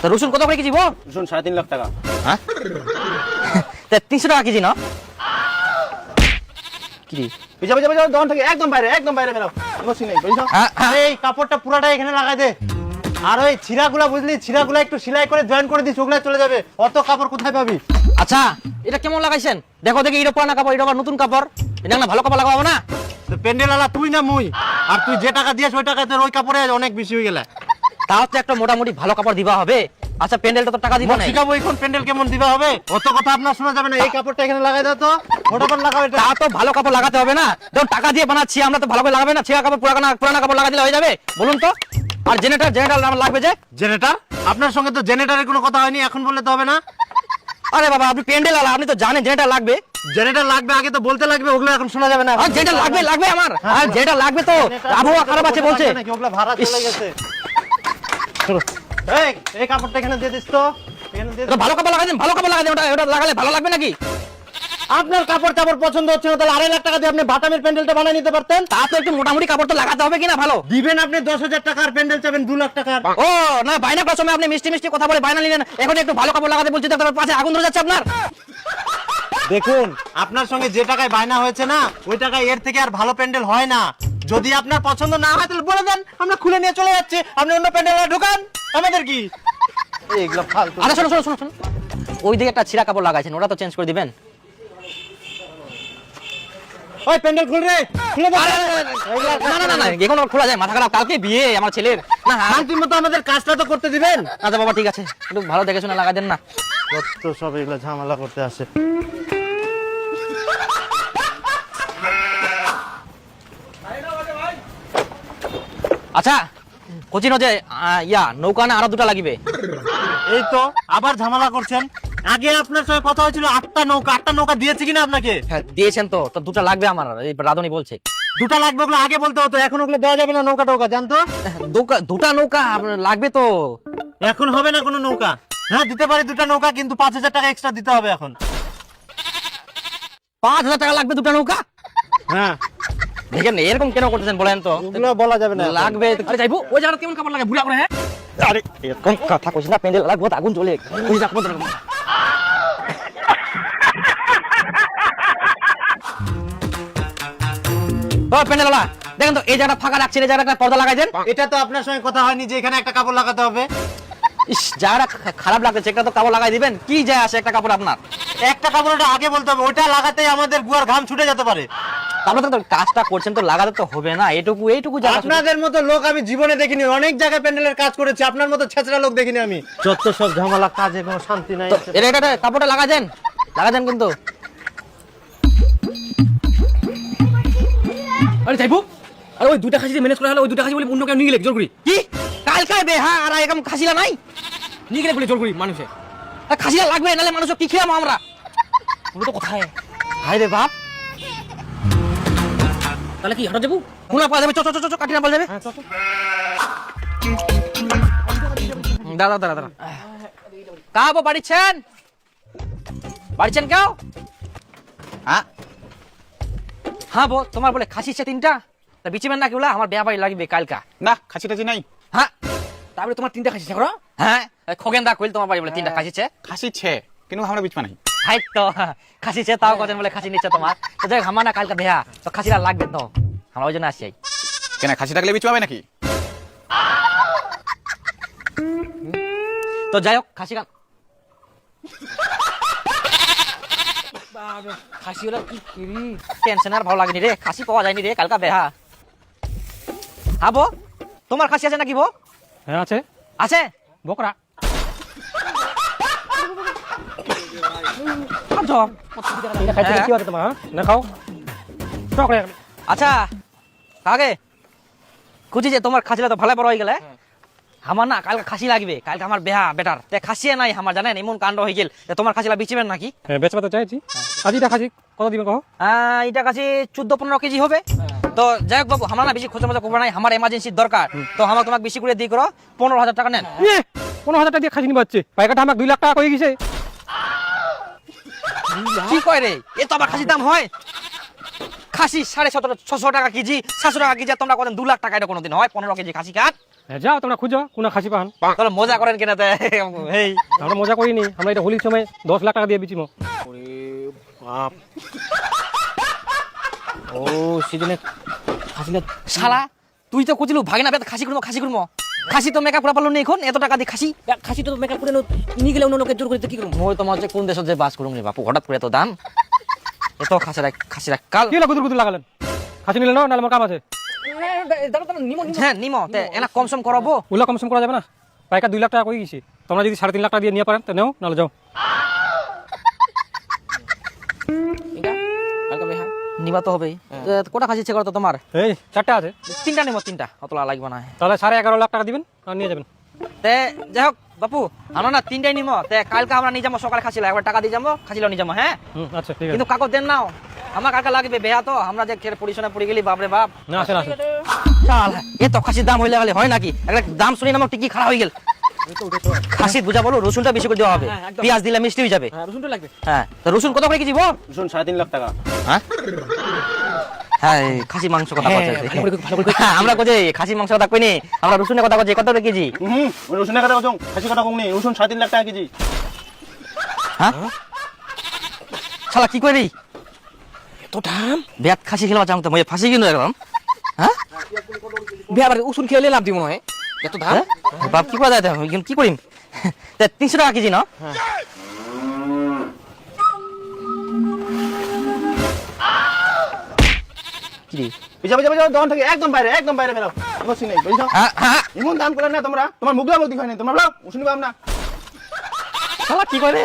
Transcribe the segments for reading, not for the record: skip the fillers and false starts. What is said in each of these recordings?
তো রসুন কত করে কেজি বল? রসুন 3.5 লাখ টাকা। হ্যাঁ 300 টাকা কেজি না? কি বুঝা বুঝা বুঝা দোকান থেকে একদম বাইরে ফেলো। বসি নাই বুঝছো? এই কাপড়টা পুরাটা এখানে লাগাই দে। আর ওই ছিড়াগুলা বুঝলি, ছিড়াগুলা একটু সেলাই করে জয়েন করে দিস, ওগুলা চলে যাবে। অত কাপড় কোথায় পাবি? আচ্ছা এটা কেমন লাগাইছেন? দেখো দেখি এটা পুরানা কাপড়, এটা আবার নতুন কাপড়, এটা না ভালো কাপড় লাগাবো না? তো প্যান্ডেল আলা তুই না মুই? আর তুই যে টাকা দিয়েছ ওই টাকায় তোর ওই কাপড়ে অনেক বেশি হয়ে গেল। তাও তো একটা মোটামুটি ভালো কাপড় দিবা হবে। আচ্ছা প্যান্ডেলটা তো টাকা দিব না। শিখাবো এখন প্যান্ডেল কেমন দিবা হবে? অত কথা আপনার শোনা যাবে না। এই কাপড়টা এখানে লাগাই দাও তো, ফটোফট লাগাও এটা। তা তো ভালো কাপড় লাগাতে হবে না? দেখো টাকা দিয়ে বানাচ্ছি আমরা, তো ভালো করে লাগাবে না? ছেঁড়া কাপড় পুরানা কাপড় লাগা দিলে হয়ে যাবে বলুন তো? আর জেনারেটর লাগবে যে। জেনারেটর? আপনার সঙ্গে তো জেনারেটরের কোনো কথা হয়নি, এখন বললে তো হবে না। আরে বাবা আপনি প্যান্ডেল আলা, আপনি তো জানেন জেনারেটর লাগবে। জেনারেটর লাগবে আগে তো বলতে লাগবে, ওগুলো এখন শোনা যাবে না। আর যেটা লাগবে আমার, আর যেটা লাগবে তো আবহাওয়া খারাপ আছে বলছে। ওগুলো ভাড়া চলে গেছে। এই কাপড়টা এখানে দিয়ে দিস তো, এখানে দিয়ে তো ভালো কাপড় লাগাই দেন, ভালো কাপড় লাগাই দেন, ওটা লাগালে ভালো লাগবে নাকি? আপনার কাপড় টাপড় পছন্দ হচ্ছে না, তাহলে 2.5 লাখ টাকা দিয়ে আপনি বাটামের প্যান্ডেলটা বানিয়ে নিতে পারতেন। তা তো একটু মোটামুটি কাপড় তো লাগাতে হবে কিনা ভালো? দিবেন আপনি 10,000 টাকার প্যান্ডেল চাবেন 2 লাখ টাকার। ও না বাইনা করার সময় আপনি মিষ্টি কথা বলে বাইনা নিলেন, এখন একটু ভালো কাপড় লাগাতে বলছি, তারপর পাশে আগুন ধরে যাচ্ছে আপনার। দেখুন আপনার সঙ্গে যে টাকায় বায়না হয়েছে না, ওই টাকায় এর থেকে আর ভালো প্যান্ডেল হয় না। যদি আপনার পছন্দ না হয় তাহলে বলে দেন, আমরা খুলে নিয়ে চলে যাচ্ছি, আপনি অন্য প্যান্ডেলে ঢুকান, আমাদের কি? এইগুলো ফালতু। আরে শোনো ওই দিকে একটা ছিঁড়া কাপড় লাগাইছেন, ওটা তো চেঞ্জ করে দিবেন। ওই প্যান্ডেল খুল রে, খুলে দে। না এখন খোলা যায়? মাথা খারাপ, কালকে বিয়ে আমার ছেলের। না শান্তির মতো আমাদের কাজটা তো করতে দিবেন। আচ্ছা বাবা ঠিক আছে, একটু ভালো দেখে শুনে লাগাই দেন না। কত সব এগুলো ঝামেলা করতে আসে। আচ্ছা কোচিনো যে নৌকা না আরো দুটা লাগিবে? এই তো আবার ঝামেলা করছেন। আগে আপনার সঙ্গে কথা হয়েছিল 8টা নৌকা দিয়েছি কিনা আপনাকে? হ্যাঁ দিয়েছেন তো, তো দুটা লাগবে আমার, এই রাধুনি বলছে। দুটা লাগবে, ওগুলো আগে বলতে হতো, এখন ওগুলো দেওয়া যাবে না। নৌকা জানতো? দুটা নৌকা লাগবে তো। এখন হবে না কোনো নৌকা। হ্যাঁ দিতে পারি 2টা নৌকা, কিন্তু 5,000 টাকা এক্সট্রা দিতে হবে এখন। 5,000 টাকা লাগবে দুটা নৌকা? হ্যাঁ দেখেন এরকম কেন করতেছেন বলেন তো? ওগুলো বলা যাবে না। লাগবে তো। আরে যাইবো ওই জায়গা কেমন কাপড় লাগে বুড়া করে? হ্যাঁ আরে এরকম কথা কইছ না, প্যান্ডেল লাগবে তো আগুন জ্বলে কই যা কাপড় লাগবে। ও প্যান্ডেল वाला দেখেন তো এই জায়গাটা ফাঁকা রাখছেন, এই জায়গাটা পর্দা লাগাই দেন। এটা তো আপনার সঙ্গে কথা হয়নি যে এখানে একটা কাপড় লাগাতে হবে। ইস জায়গাটা খারাপ লাগছে, একটা তো কাপড় লাগাই দিবেন। কি যায় আসে একটা কাপড় আপনার? একটা কাপড়টা আগে বলতে হবে, ওটা লাগাতেই আমাদের গুয়ার ঘাম ছুটে যেতে পারে। তারপরে তো কাজটা করছেন তো লাগাতে তো হবে না, এইটুকু জায়গা। আপনাদের মতো লোক আমি জীবনে দেখিনি, অনেক জায়গায় প্যান্ডেলের কাজ করেছি, আপনার মতো ছেঁচড়া লোক দেখিনি আমি। যত সব ঝামেলা, কাজে কোনো শান্তি নাই। তো এটা কাপড়টা লাগা দেন কিন্তু। আরে যাইবো, আরে ওই দুটা খাসি ম্যানেজ করা হলো, ওই দুটা খাসি বলে অন্য কেউ নিয়ে গেলে জোর করি কি? কালকায় বেহা আর এরকম খাসিলা নাই নিয়ে গেলে বলে জোর করি মানুষে। খাসিলা লাগবে, নাহলে মানুষ কি খেলাম আমরা? ওগুলো তো কোথায়? হাই রে বাপ, তাহলে কি হাঁটা যাবো? খুনা পাওয়া যাবে? চ কাটি না পাওয়া যাবে। দাদা কাবো বাড়িছেন কেউ? হ্যাঁ বো, তোমার বলে খাসি 3টা বিচিবেন না কেউলা? আমার বিয়া বাড়ি লাগবে কালকা। না খাসি টাসি নাই। হ্যাঁ তারপরে তোমার 3টা খাসি করো? হ্যাঁ খগেন দা কইল তোমার বাড়ি বলে 3টা খাসি খাসি ছে কিন্তু আমরা বিচমা নাই। হাই তো খাসি তাও কজন বলে খাসি নিচ্ছে তোমার। তো যাই আমার না কালকা বিয়া, তো খাসিটা লাগবে তো, আমরা ওই জন্য আসি। কেন খাসি থাকলে বিচমাবে নাকি? তো যাই হোক খাসি গান খাসি ওরা কি টেনশন আর ভালো লাগেনি রে, খাসি পাওয়া যায়নি রে কালকা বেহা। হ্যাঁ বো তোমার খাসি আছে নাকি বো? হ্যাঁ আছে আছে বকরা। কি আছে তোমার? না খাও আচ্ছা কাকে খুঁজি যে তোমার খাসিটা তো ভালো বড় হয়ে গেলে। আমার না কালকে খাসি লাগবে, কালকে আমার বেহা বেটার, খাসি নাই আমার, জানেন এমন কাণ্ড হয়ে গেল। তোমার খাসিলা বিচিবেন নাকি? বেচবা তো চাইছি। আজিটা খাসি কত দিবে কহ? এটা খাসি 14-15 কেজি হবে। তো যাই হোক বাবু, আমরা না বেশি খোঁজা মজা করবো না, আমার এমার্জেন্সির দরকার। তো আমার তোমাকে বেশি করে দিয়ে করো, 15,000 টাকা নেন। 15,000 টাকা দিয়ে খাসি নিবা হচ্ছে? পাইকাটা আমাকে 2 লাখ টাকা কয়ে গেছে। কি কয় রে, এ তো আবার খাসির দাম হয়? খাসি 650 টাকা কেজি, 700 টাকা কেজি, আর তোমরা করেন 2 লাখ টাকা, এটা কোনোদিন হয়? 15 কেজি খাসি কাট, যাও তোমরা খুঁজো কোন খাসি পান। তাহলে মজা করেন কিনা? এই আমরা মজা করিনি, আমরা এটা হোলির সময় 10 লাখ টাকা দিয়ে বেচিমো। বাপ, ও সিজনে খাসি না শালা, তুই তো কইছিলু ভাগিনা বেত খাসি করবো, খাসি করবো, খাসি তো মেকআপ করা পারলো না এখন, এত টাকা দিয়ে খাসি, খাসি তো মেকআপ করে নিয়ে গেলে অন্য লোকের জোর করে কি করবো? মই তোমার হচ্ছে কোন দেশে যে বাস করুম রে বাপু, হঠাৎ করে এত দাম, এত খাসিরা কাল কি হলো গুদুর গুদুর লাগালেন? খাসি নিলে না, নাহলে আমার কাম আছে। হ্যাঁ নিমো তে এনা কম সম করাবো। ওগুলো কম সম করা যাবে না, পাইকার 2 লাখ টাকা করে গেছি। তোমরা যদি 3.5 লাখ টাকা দিয়ে নিয়ে পারেন তো নেও, নাহলে যাও। নিবা তো হবেই। কোটা খাসি ইচ্ছে করো তো তোমার? এই 4টা আছে। 3টা নিবো, 3টা, অতলা লাগবে না। তাহলে 11.5 লাখ টাকা দিবেন আর নিয়ে যাবেন। তে যাই হোক বাপু, আমরা না 3টাই নিমো, তে কালকে আমরা নিয়ে যাবো সকালে খাসিলা, একবার টাকা দিয়ে যাবো, খাসিলাও নিয়ে যাবো। হ্যাঁ আচ্ছা ঠিক আছে। কিন্তু কাকো দেন নাও, আমার কাকা লাগবে বেহা তো, আমরা যে খেয়ে পরিশনে পড়ে গেলি বাপরে বাপ। না আসেন আসেন। চাল এত খাসির দাম হইলে গেলে হয় নাকি? একটা দাম শুনি না আমার টিকি খারাপ হয়ে গেল। খাসি বুঝা বলো, রসুনটা বেশি করে দেওয়া হবে, পেঁয়াজ দিলে মিষ্টি হয়ে যাবে। রসুনটা লাগবে। হ্যাঁ তো রসুন কত করে কেজি বল? রসুন 3.5 লাখ টাকা। হ্যাঁ হ্যাঁ এই খাসি মাংস কথা বলছে। হ্যাঁ আমরা কোজে খাসি মাংস কথা কইনি, আমরা রসুনের কথা বলছি। কত করে কেজি? ওই রসুনের কথা বলছো, খাসি কথা কমনি, রসুন 3.5 লাখ টাকা কেজি। হ্যাঁ শালা কি করি তো দাম বেয়াত খাসি খেলবা চাং তো মই ফাঁসি কিনো একদম। হ্যাঁ বিয়াবার উসুন খেলে লাভ দিব নয়, এত দাম। বাপ কি করা যায়? কি করিম? 300 টাকা কেজি না? কি রে? পিছা দোকান থেকে একদম বাইরে বেরো, বসি নাই বুঝছো? হ্যাঁ হ্যাঁ এমন দাম করে না তোমরা, তোমার মুগলা বলতে হয় না, তোমরা বলো রসুন নিবাম না। শালা কি করে?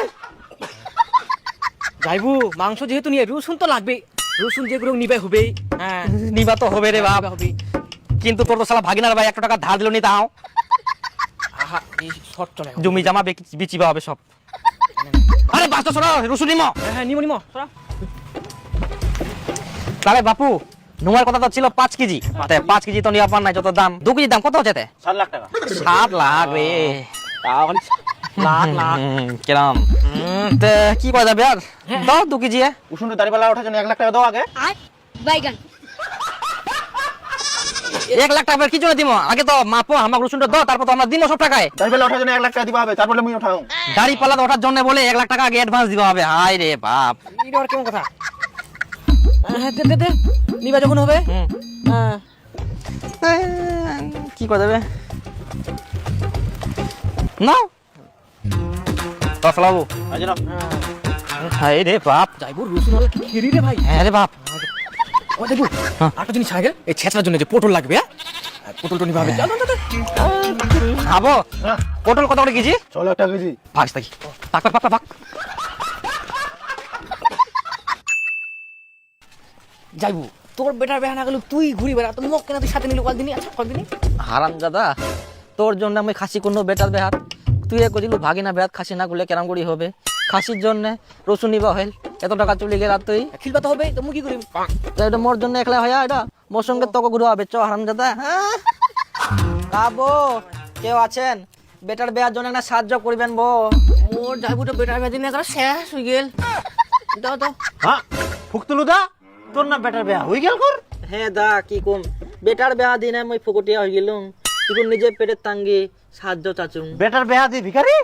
যাইবু মাংস যেহেতু নিয়ে রসুন তো লাগবে, রসুন যেগুলো নিবে হবে। হ্যাঁ নিবা তো হবে রে বাপ, হবে। কিন্তু তোর তো শালা ভাগিনার ভাই 1 টাকা ধার দিল নি তাও। আহা এই শর্ট চলে। জমি জামা বিচিবা হবে সব। আরে বাস তো সরা রসুন নিমো। হ্যাঁ নিমো নিমো সরা। তাহলে বাপু নোয়ার কথা তো ছিল 5 কেজি, 5 কেজি তো নিয়ে পার নাই, যত দাম 2 কেজি দাম কত হচ্ছে? 7 লাখ টাকা। 7 লাখ রে, লাখ কিরাম তে কি করা যাবে আর? দাও 2 কেজি। রসুনের দাড়িপাল্লা ওঠার জন্য 1 লাখ টাকা দাও আগে। বাইগান 1 লাখ টাকা কি জন্য দিব? আগে তো মাপো, আমাকে রসুনটা দাও, তারপর তো আমরা দিব সব টাকায়। দাড়িপাল্লা ওঠার জন্য 1 লাখ টাকা দিবা হবে, তারপরে আমি উঠাও। গাড়ি পাল্লা ওঠার জন্য বলে 1 লাখ টাকা আগে অ্যাডভান্স দিবা হবে? হাই রে বাপ। এটা আর কেমন কথা? হ্যাঁ দে নিবা যখন হবে। হ্যাঁ কি করা যাবে? না বাবু, আজ না হাই রে বাপ। যাইবু রসুন হলে কি খেরি রে ভাই। হ্যাঁ রে বাপ। ও যাইবু আরেকটা জিনিস ছাড়া গেল, এই ছেঁচড়ার জন্য যে পটল লাগবে। হ্যাঁ পটলটা নিবা হবে। খাবো। পটল কত করে কেজি? 6 লাখ টাকা কেজি। ভাগ থাকি, ভাগ। যাইবু তোর বেটার বেহা না গেল, তুই ঘুরি বেড়া, তো মোক কেন তুই সাথে নিলি কদিনই? আচ্ছা কদিনই হারাম দাদা, তোর জন্য আমি খাসি কোনো বেটার বেহাত, তুই কইছিলু ভাগিনা বেহাত খাসি না গুলে কেরাম করি হবে? খাসির জন্য রসুন নিবা হইল, এত টাকা চলে গেল, আর তুই খিলবা তো হবে, তো মুই কি করিম? তো এটা মোর জন্য একলা হয়া, এটা মোর সঙ্গে তোকে ঘুরে হবে। চ হারাম দাদা। হ্যাঁ কাবো কেউ আছেন বেটার বেহার জন্য একটা সাহায্য করবেন বো? মোর যাইবু তো বেটার বেহা দিন একবার শেষ হয়ে গেল। দাও দাও। হ্যাঁ ফুকতুলু দা, তোর না বেটার বিয়া হই গেল কর। হ্যাঁ দা কি কম, বেটার বেহা দিনে মই ফকটিয়া হয়ে গেলুম, তুই নিজে পেটের তাঙ্গি সাহায্য চাচুম। বেটার বিয়া দি ভিখারি?